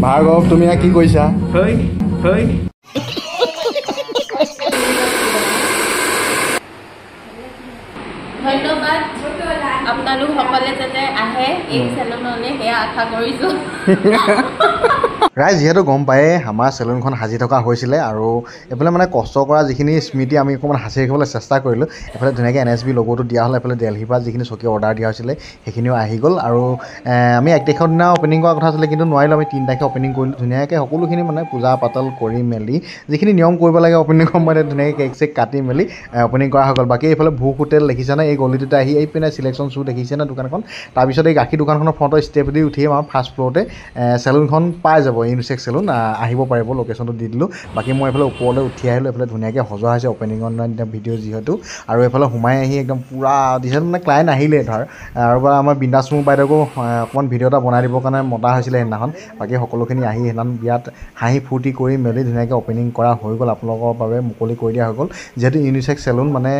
ভাৰ্গৱ তুমি কি কৈছা হয় হয় ধন্যবাদ আপোনালোক সকলে যাতে আহে এই চেলুনলৈ সেয়া আশা কৰিছোঁ ৰাইজ যিহেতু গম পায়ে আমাৰ চেলুনখন সাজি থকা হৈছিলে আৰু এইফালে মানে কষ্ট কৰা যিখিনি স্মৃতি আমি অকণমান সাঁচি ৰাখিবলৈ চেষ্টা কৰিলোঁ এইফালে ধুনীয়াকৈ NSB লগোটো দিয়া হ'ল এইফালে দেলহিৰ পৰা যিখিনি চকী অৰ্ডাৰ দিয়া হৈছিলে সেইখিনিও আহি গ'ল আৰু আমি 1 তাৰিখৰ দিনা অপেনিং কৰাৰ কথা আছিলে কিন্তু নোৱাৰিলোঁ আমি 3 তাৰিখে অপেনিং কৰিলোঁ ধুনীয়াকৈ সকলোখিনি মানে পূজা পাতল কৰি মেলি যিখিনি নিয়ম কৰিব লাগে অপেনিং সময়তে ধুনীয়াকৈ কেক চেক কাটি মেলি অপেনিং কৰা হৈ গ'ল বাকী এইফালে ভোগ হোটেল দেখিছেনে এই গলিটোতে আহি এই পিনে চিলেকশ্যন শ্বু দেখিছেনে দোকানখন তাৰপিছত এই গাখীৰ দোকানখনৰ ফ্ৰণ্টৰ ষ্টেপ দি উঠিয়ে আমাৰ ফাৰ্ষ্ট ফ্ল'ৰতে চেলুনখন পাই যাব ইউনিচেক্স চেলুন আহিব পাৰিব লোকেশ্যনটো দি দিলোঁ বাকী মই এইফালে ওপৰলৈ উঠি আহিলোঁ এইফালে ধুনীয়াকৈ সজোৱা হৈছে অপেনিঙৰ ভিডিঅ' যিহেতু আৰু এইফালে সোমাই আহি একদম পূৰা যিহেতু মানে ক্লাইণ্ট আহিলে ধৰ আৰু আমাৰ বিন্দাছ মোৰ বাইদেউকো অকণমান ভিডিঅ' এটা বনাই দিবৰ কাৰণে মতা হৈছিলে সেইদিনাখন বাকী সকলোখিনি আহি সেইদিনাখন বিয়াত হাঁহি ফূৰ্তি কৰি মেলি ধুনীয়াকৈ অপেনিং কৰা হৈ গ'ল আপোনালোকৰ বাবে মুকলি কৰি দিয়া হৈ গ'ল যিহেতু ইউনিচেক্স চেলুন মানে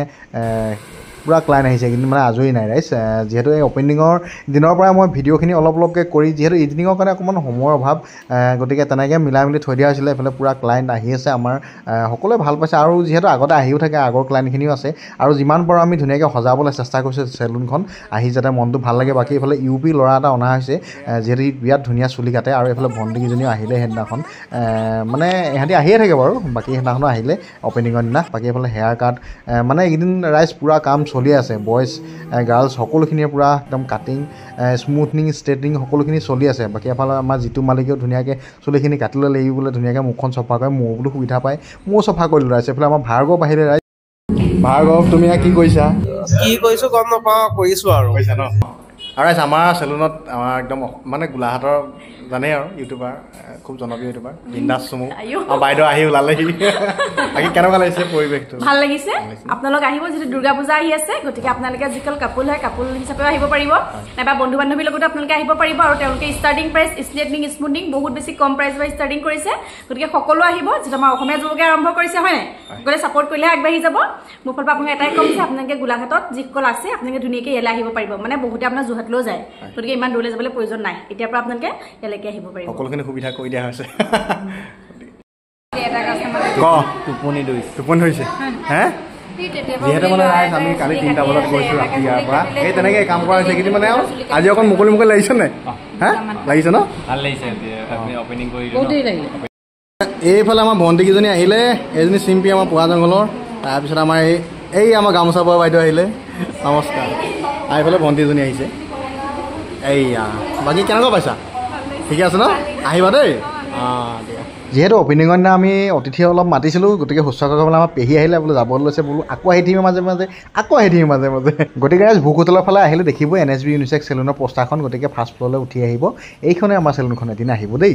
পূৰা ক্লাইণ্ট আহিছে কিন্তু মানে আজৰি নাই ৰাইজ যিহেতু এই অপেনিঙৰ দিনৰ পৰাই মই ভিডিঅ'খিনি অলপকৈ কৰি যিহেতু ইভিনিঙৰ কাৰণে অকণমান সময়ৰ অভাৱ গতিকে তেনেকৈ মিলাই মিলি থৈ দিয়া হৈছিলে এইফালে পূৰা ক্লাইণ্ট আহি আছে আমাৰ সকলোৱে ভাল পাইছে আৰু যিহেতু আগতে আহিও থাকে আগৰ ক্লাইণ্টখিনিও আছে আৰু যিমান পাৰোঁ আমি ধুনীয়াকৈ সজাবলৈ চেষ্টা কৰিছোঁ চেলুনখন আহি যাতে মনটো ভাল লাগে বাকী এইফালে UP ল'ৰা এটা অনা হৈছে যিহেতু বিৰাট ধুনীয়া চুলি কাটে আৰু এইফালে ভণ্টিকেইজনীও আহিলে সেইদিনাখন মানে ইহঁতি আহিয়ে থাকে বাৰু বাকী সেইদিনাখনো আহিলে অপেনিঙৰ দিনা বাকী এইফালে হেয়াৰ কাট মানে এইকেইদিন ৰাইজ পূৰা কাম চলি আছে বয়জ গাৰ্লছ সকলোখিনিয়ে পূৰা একদম কাটিং স্মুথনিং ষ্ট্ৰেইটনিং সকলোখিনি চলি আছে বাকী এফালে আমাৰ যিটো মালিকেও ধুনীয়াকৈ চুলিখিনি কাটি ল'লে এই বোলে ধুনীয়াকৈ মুখখন চফা কৰে মোৰ বোলো সুবিধা পায় ময়ো চফা কৰিলোঁ ৰাইজ এইফালে আমাৰ ভাৰ্গৱ আহিলে ৰাইজ ভাৰ্গৱ তুমি কি কৈছা কি কৰিছোঁ গম নাপাওঁ কৰিছোঁ আৰু কৈছা ন আৰু ৰাইজ আমাৰ চেলুনত আমাৰ একদম মানে গোলাঘাটৰ জানেই আৰু ইউটিউবাৰ খুব জনপ্ৰিয় ইউটিউবাৰ বিন্দাছ চুমু আৰু বাইদেউ আহি ওলালেহি বাকী কেনেকুৱা লাগিছে পৰিৱেশটো ভাল লাগিছে আপোনালোক আহিব যিটো দুৰ্গা পূজা আহি আছে গতিকে আপোনালোকে যিসকল কাপোল হয় কাপোল হিচাপেও আহিব পাৰিব নাইবা বন্ধু বান্ধৱীৰ লগতো আপোনালোকে আহিব পাৰিব আৰু তেওঁলোকে ষ্টাৰ্টিং প্ৰাইচ ষ্ট্ৰেইটনিং স্মুথনিং বহুত বেছি কম প্ৰাইচ বা ষ্টাৰ্টিং কৰিছে গতিকে সকলো আহিব যিটো আমাৰ অসমীয়া যুৱকে আৰম্ভ কৰিছে হয় নাই সকলোৱে ছাপোৰ্ট কৰিলেহে আগবাঢ়ি যাব মোৰ ফালৰ পৰা আপোনাক এটাই কম যে আপোনালোকে গোলাঘাটত যিসকল আছে আপোনালোকে ধুনীয়াকৈ ইয়ালৈ আহিব পাৰিব মানে বহুতে আপোনাৰ যোৰহাটলৈও যায় গতিকে ইমান দূৰলৈ যাবলৈ প্ৰয়োজন নাই এতিয়াৰ পৰা আপোনালোকে ইয়ালৈকে আহিব পাৰিব সকলোখিনি সুবিধা কৰি দিয়া হৈছে টোপনি ধৰিছে হে যিহেতু মানে ৰাইজ আমি কালি 3টা বজাত গৈছোঁ ৰাতি ইয়াৰ পৰা এই তেনেকৈ কাম কৰা হৈছে কিন্তু মানে আৰু আজি অকণ মুকলি লাগিছে নাই হে লাগিছে ন ভাল লাগিছে অপেনিং কৰি এইফালে আমাৰ ভণ্টিকেইজনী আহিলে এজনী চিম্পী আমাৰ পোহা জংঘলৰ তাৰপিছত আমাৰ এই আমাৰ গামোচা বোৱা বাইদেউ আহিলে নমস্কাৰ আৰু এইফালে ভণ্টিজনী আহিছে এইয়া বাকী কেনেকুৱা পাইছা ঠিকে আছে ন আহিবা দেই যিহেতু অপেনিঙৰ দিনা আমি অতিথি অলপ মাতিছিলোঁ গতিকে শুশ্ৰূষা কৰিবলৈ আমাৰ পেহী আহিলে বোলো যাব লৈছে বোলো আকৌ আহি থাকিম মাজে মাজে গতিকে ভোগ হোটেলৰ ফালে আহিলে দেখিব NSB ইউনিচেক্স চেলুনৰ পোষ্টাৰখন গতিকে ফাৰ্ষ্ট ফ্ল'ৰলৈ উঠি আহিব এইখনে আমাৰ চেলুনখন এদিন আহিব দেই।